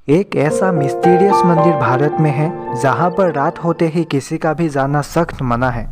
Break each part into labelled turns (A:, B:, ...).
A: एक ऐसा मिस्टीरियस मंदिर भारत में है जहां पर रात होते ही किसी का भी जाना सख्त मना है,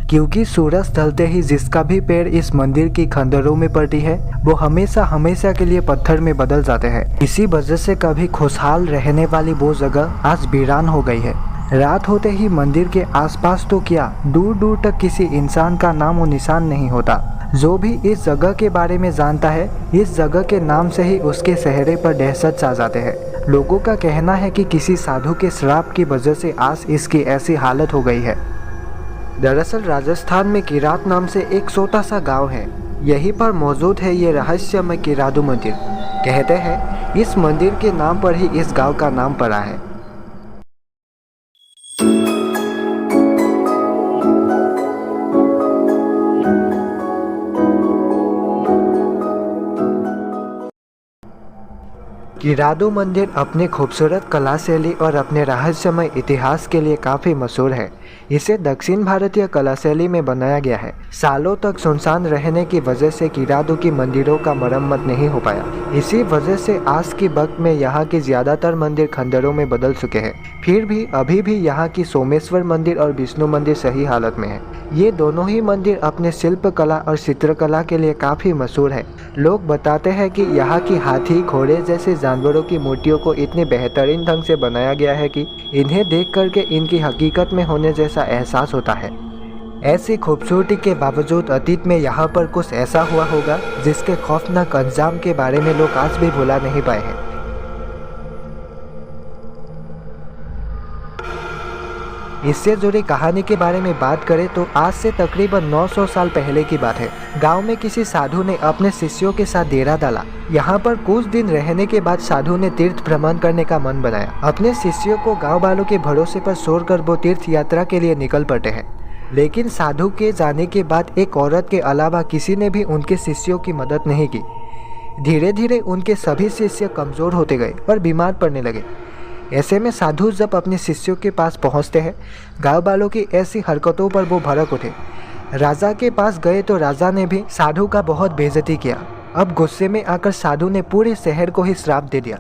A: क्योंकि सूरज ढलते ही जिसका भी पैर इस मंदिर की खंडरों में पड़ती है वो हमेशा हमेशा के लिए पत्थर में बदल जाते हैं। इसी वजह से कभी खुशहाल रहने वाली वो जगह आज वीरान हो गई है। रात होते ही मंदिर के आसपास तो क्या, दूर दूर तक किसी इंसान का नामो निशान नहीं होता। जो भी इस जगह के बारे में जानता है, इस जगह के नाम से ही उसके चेहरे पर दहशत छा जाते हैं। लोगों का कहना है कि किसी साधु के श्राप की वजह से आज इसकी ऐसी हालत हो गई है। दरअसल राजस्थान में किरात नाम से एक छोटा सा गांव है। यहीं पर मौजूद है ये रहस्यमय किरादू मंदिर। कहते हैं इस मंदिर के नाम पर ही इस गांव का नाम पड़ा है। किरादू मंदिर अपनी खूबसूरत कला शैली और अपने रहस्यमय इतिहास के लिए काफ़ी मशहूर है। इसे दक्षिण भारतीय कला शैली में बनाया गया है। सालों तक सुनसान रहने की वजह से किरादू की मंदिरों का मरम्मत नहीं हो पाया। इसी वजह से आज की वक्त में यहाँ के ज़्यादातर मंदिर खंडरों में बदल चुके हैं। फिर भी अभी भी यहाँ की सोमेश्वर मंदिर और विष्णु मंदिर सही हालत में है। ये दोनों ही मंदिर अपने शिल्प कला और चित्रकला के लिए काफ़ी मशहूर है। लोग बताते हैं कि यहाँ की हाथी, घोड़े जैसे जानवरों की मूर्तियों को इतने बेहतरीन ढंग से बनाया गया है कि इन्हें देख करके इनकी हकीकत में होने जैसा एहसास होता है। ऐसी खूबसूरती के बावजूद अतीत में यहाँ पर कुछ ऐसा हुआ होगा जिसके खौफनाक अंजाम के बारे में लोग आज भी भुला नहीं पाए हैं। इससे जुड़ी कहानी के बारे में बात करें तो आज से तकरीबन 900 साल पहले की बात है। गांव में किसी साधु ने अपने शिष्यों के साथ डेरा डाला। यहाँ पर कुछ दिन रहने के बाद साधु ने तीर्थ भ्रमण करने का मन बनाया। अपने शिष्यों को गांव वालों के भरोसे पर छोड़कर वो तीर्थ यात्रा के लिए निकल पड़ते हैं। लेकिन साधु के जाने के बाद एक औरत के अलावा किसी ने भी उनके शिष्यों की मदद नहीं की। धीरे धीरे उनके सभी शिष्य कमजोर होते गए और बीमार पड़ने लगे। ऐसे में साधु जब अपने शिष्यों के पास पहुंचते हैं, गांव वालों की ऐसी हरकतों पर वो भड़क उठे। राजा के पास गए तो राजा ने भी साधु का बहुत बेइज्जती किया। अब गुस्से में आकर साधु ने पूरे शहर को ही श्राप दे दिया।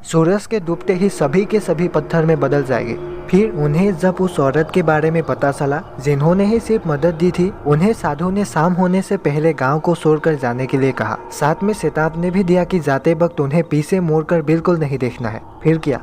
A: सूरज के डूबते ही सभी के सभी पत्थर में बदल जाएंगे। फिर उन्हें जब उस औरत के बारे में पता चला जिन्होंने ही सिर्फ मदद दी थी, उन्हें साधु ने शाम होने से पहले गांव को छोड़कर जाने के लिए कहा। साथ में चेतावनी भी दिया कि जाते वक्त उन्हें पीछे मुड़कर बिल्कुल नहीं देखना है। फिर क्या,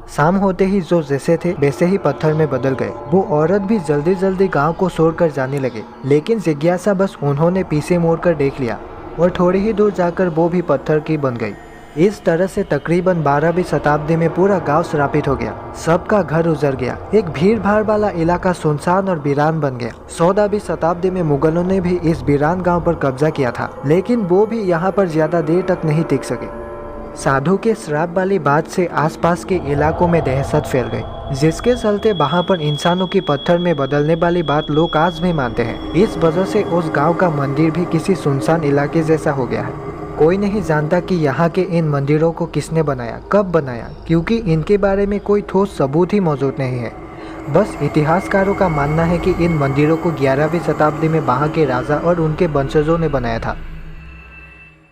A: शाम होते ही जो जैसे थे वैसे ही पत्थर में बदल गए। वो औरत भी जल्दी जल्दी गांव को छोड़कर जाने लगे। लेकिन जिज्ञासा बस उन्होंने पीछे मोड़कर देख लिया और थोड़ी ही दूर जाकर वो भी पत्थर की बन गई। इस तरह से तकरीबन 12वीं शताब्दी में पूरा गांव श्रापित हो गया। सबका घर उजड़ गया। एक भीड़ भाड़ वाला इलाका सुनसान और वीरान बन गया। 14वीं शताब्दी में मुगलों ने भी इस वीरान गांव पर कब्जा किया था, लेकिन वो भी यहाँ पर ज्यादा देर तक नहीं टिक सके। साधु के श्राप वाली बात से आसपास के इलाकों में दहशत फैल गई, जिसके चलते वहां पर इंसानों की पत्थर में बदलने वाली बात लोग आज भी मानते हैं। इस वजह से उस गांव का मंदिर भी किसी सुनसान इलाके जैसा हो गया है। कोई नहीं जानता कि यहाँ के इन मंदिरों को किसने बनाया, कब बनाया, क्योंकि इनके बारे में कोई ठोस सबूत ही मौजूद नहीं है। बस इतिहासकारों का मानना है कि इन मंदिरों को 11वीं शताब्दी में वहाँ के राजा और उनके वंशजों ने बनाया था।